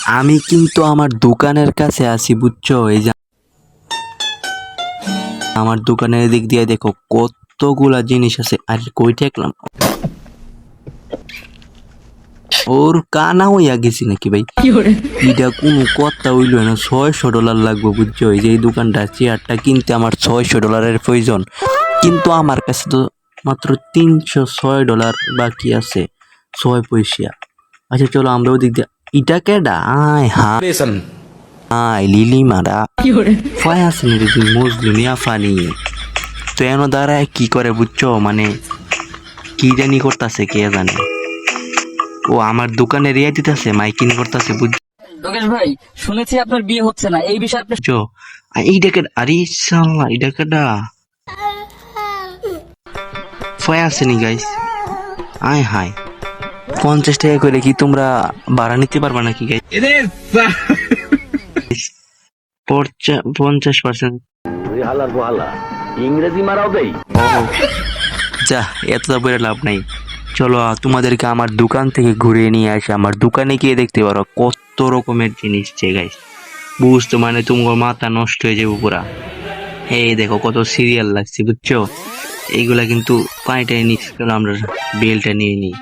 আমি কিন্তু আমার দোকানের কাছে আছি বুঝছো। এই যে আমার দোকানের দিক দিয়ে দেখো কতগুলা জিনিস আছে। আর কই ঠেকলাম, ওর কানা হইয়া গেছি নাকি ভাই? এটা কোনো কথা হইল না। $600 লাগবে বুঝছো। এই যে এই দোকানটা চেয়ারটা কিনতে আমার $600 প্রয়োজন, কিন্তু আমার কাছে তো মাত্র $306 বাকি আছে, 6 পয়সা। আচ্ছা চলো আমরা ওদিক দিয়ে। ইটা কেডা? আয় হাই লিলি মারা ফায়াসিন রে মজলুমিয়া ফানি। তো এনো দাঁড়ায় কি করে বুঝছো, মানে কি জানি করতেছে কে জানে। ও আমার দোকানে রিয়া দিতেছে, মাইকিং করতেছে যোগেশ ভাই, শুনেছি আপনার বিয়ে হচ্ছে না, এই বিষয়ে আপনি বুঝছো। এই ডেকে আরে সাল্লাহ, এই ডেকেডা ফায়াসিনি গাইস। আয় হাই 50 টাকা করে কি তোমরা ভাড়া নিতে পারবা নাকি গাইস? 50%। ইংরেজি মারাও দেই। যা, এতটা বলে লাভ নাই। চলো তোমাদেরকে আমার দোকান থেকে ঘুরিয়ে নিয়ে আসি। আমার দোকানে গিয়ে দেখতে পারো কত রকমের জিনিস গাইস। বুঝতো মানে তোমার মাথা নষ্ট হয়ে যাবে পুরা। এই দেখো কত সিরিয়াল লাগছে বুঝছো। এইগুলা কিন্তু পানিটাই নিচ্ছি। চলো আমরা বিলটা নিয়ে নিই।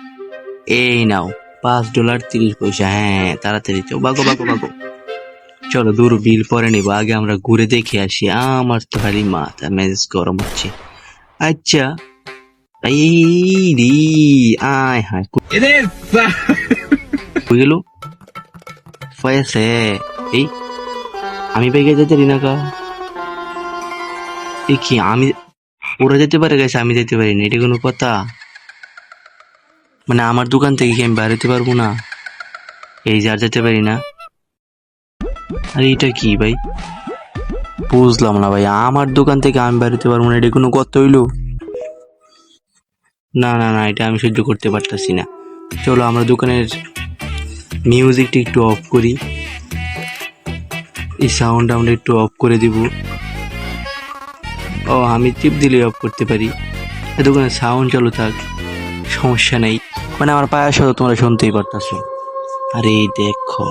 এই নাও $5.30। হ্যাঁ তাড়াতাড়ি চো, বাগো বাগো বাগো। চলো দূর বিল পরে নিবো, আগে আমরা ঘুরে দেখে আসি। আমার তো খালি মাথা মেজাজ গরম হচ্ছে। আচ্ছা এই রে, আয় হায় কই গেল ফয়েছে? এই আমি বেগে যেতে রি না কা? এ কি আমি, ওরা যেতে পারে গেছে আমি যেতে পারি না? এটা কোনো কথা? মানে আমার দোকান থেকে কি আমি বেরোতে পারবো না? এই যে আর যেতে পারি না। আরে এটা কি ভাই, বুঝলাম না ভাই। আমার দোকান থেকে আমি বেরোতে পারবো না, এটা কোনো কথা হইলো? না না না, এটা আমি সহ্য করতে পারতাছি না। চলো আমরা দোকানের মিউজিকটা একটু অফ করি। এই সাউন্ড আমরা একটু অফ করে দিব। ও আমি টিপ দিলে অফ করতে পারি। এই দোকানের সাউন্ড চালু থাক, সমস্যা নেই। মানে আমার পায়ের সাথে তোমরা শুনতেই পারতাছো। আরে দেখো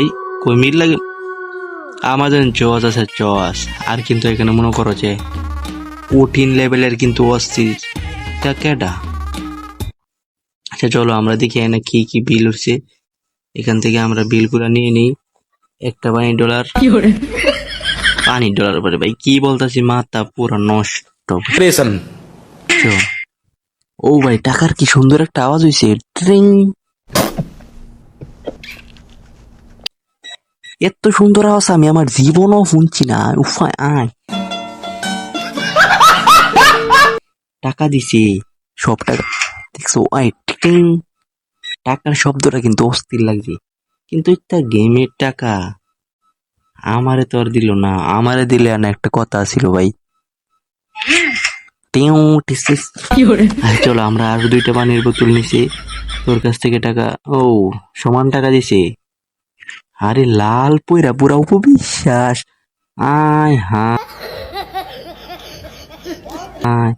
এই কই মিল লাগে আমাদের জজ আছে জজ। আর কিন্তু এখানে মনে করো যে 14 লেভেলের কিন্তু অস্থির। এটা কেডা? আচ্ছা চলো আমরা দেখি এখানে কি কি বিল উঠছে। এখান থেকে আমরা বিলগুলা নিয়ে নিই। একটা পানির ডলার পরে ভাই কি বলতাছি, মাথা পুরো নষ্ট। বুঝছো? ও ভাই টাকার কি সুন্দর একটা আওয়াজ হইছে, ট্রিং। এত সুন্দর আওয়াজ আমি আমার জীবনও শুনছি না। উফায় আয়, টাকা দিছে, সব টাকা দেখছো? আয় টিং, টাকার শব্দটা কিন্তু অস্থির লাগছে। কিন্তু একটা গেমের টাকা আমারে তো আর দিল না। আমারে দিলে না একটা কথা ছিল ভাই। টিউ টিসিস। আরে চলো আমরা আরো 2টা পানির বোতল নিছি। তোর কাছ থেকে টাকা, ও সমান টাকা দিছে। আরে লাল পয়রা পুরা উপবিশ্বাস। আয় হ্যাঁ আয়।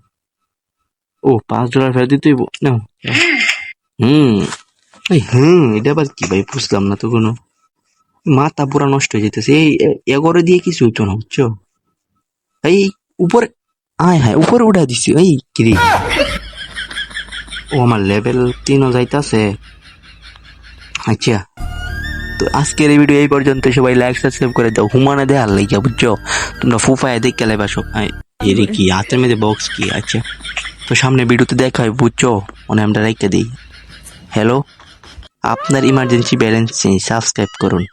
ও $5 ফেরত দিতে হইব। নাও। এটা আবার কি ভাই, বুঝলাম না তো কোনো। মাথা পুরা নষ্ট হয়ে যেতেছে। এই এগোরে দিয়ে কিছু হইতো না বুঝছো। এই উপরে, আয় হায় উপরে উঠা দিছি। এই কিরে, ও আমার লেভেল 3 যাইতাছে। আচ্ছা তো আজকের এই ভিডিও এই পর্যন্ত। সবাই লাইক সাবস্ক্রাইব করে দাও। হুমানে দেখার লাগিয়া বুঝছো। তোমরা ফুফায় দেখে লাইবা সব। এর কি হাতের মধ্যে বক্স কি? আচ্ছা তো সামনে ভিডিওতে দেখা হয় বুঝছো। মানে আমরা রেখে দিই। হ্যালো, আপনার ইমার্জেন্সি ব্যালেন্স সাবস্ক্রাইব করুন।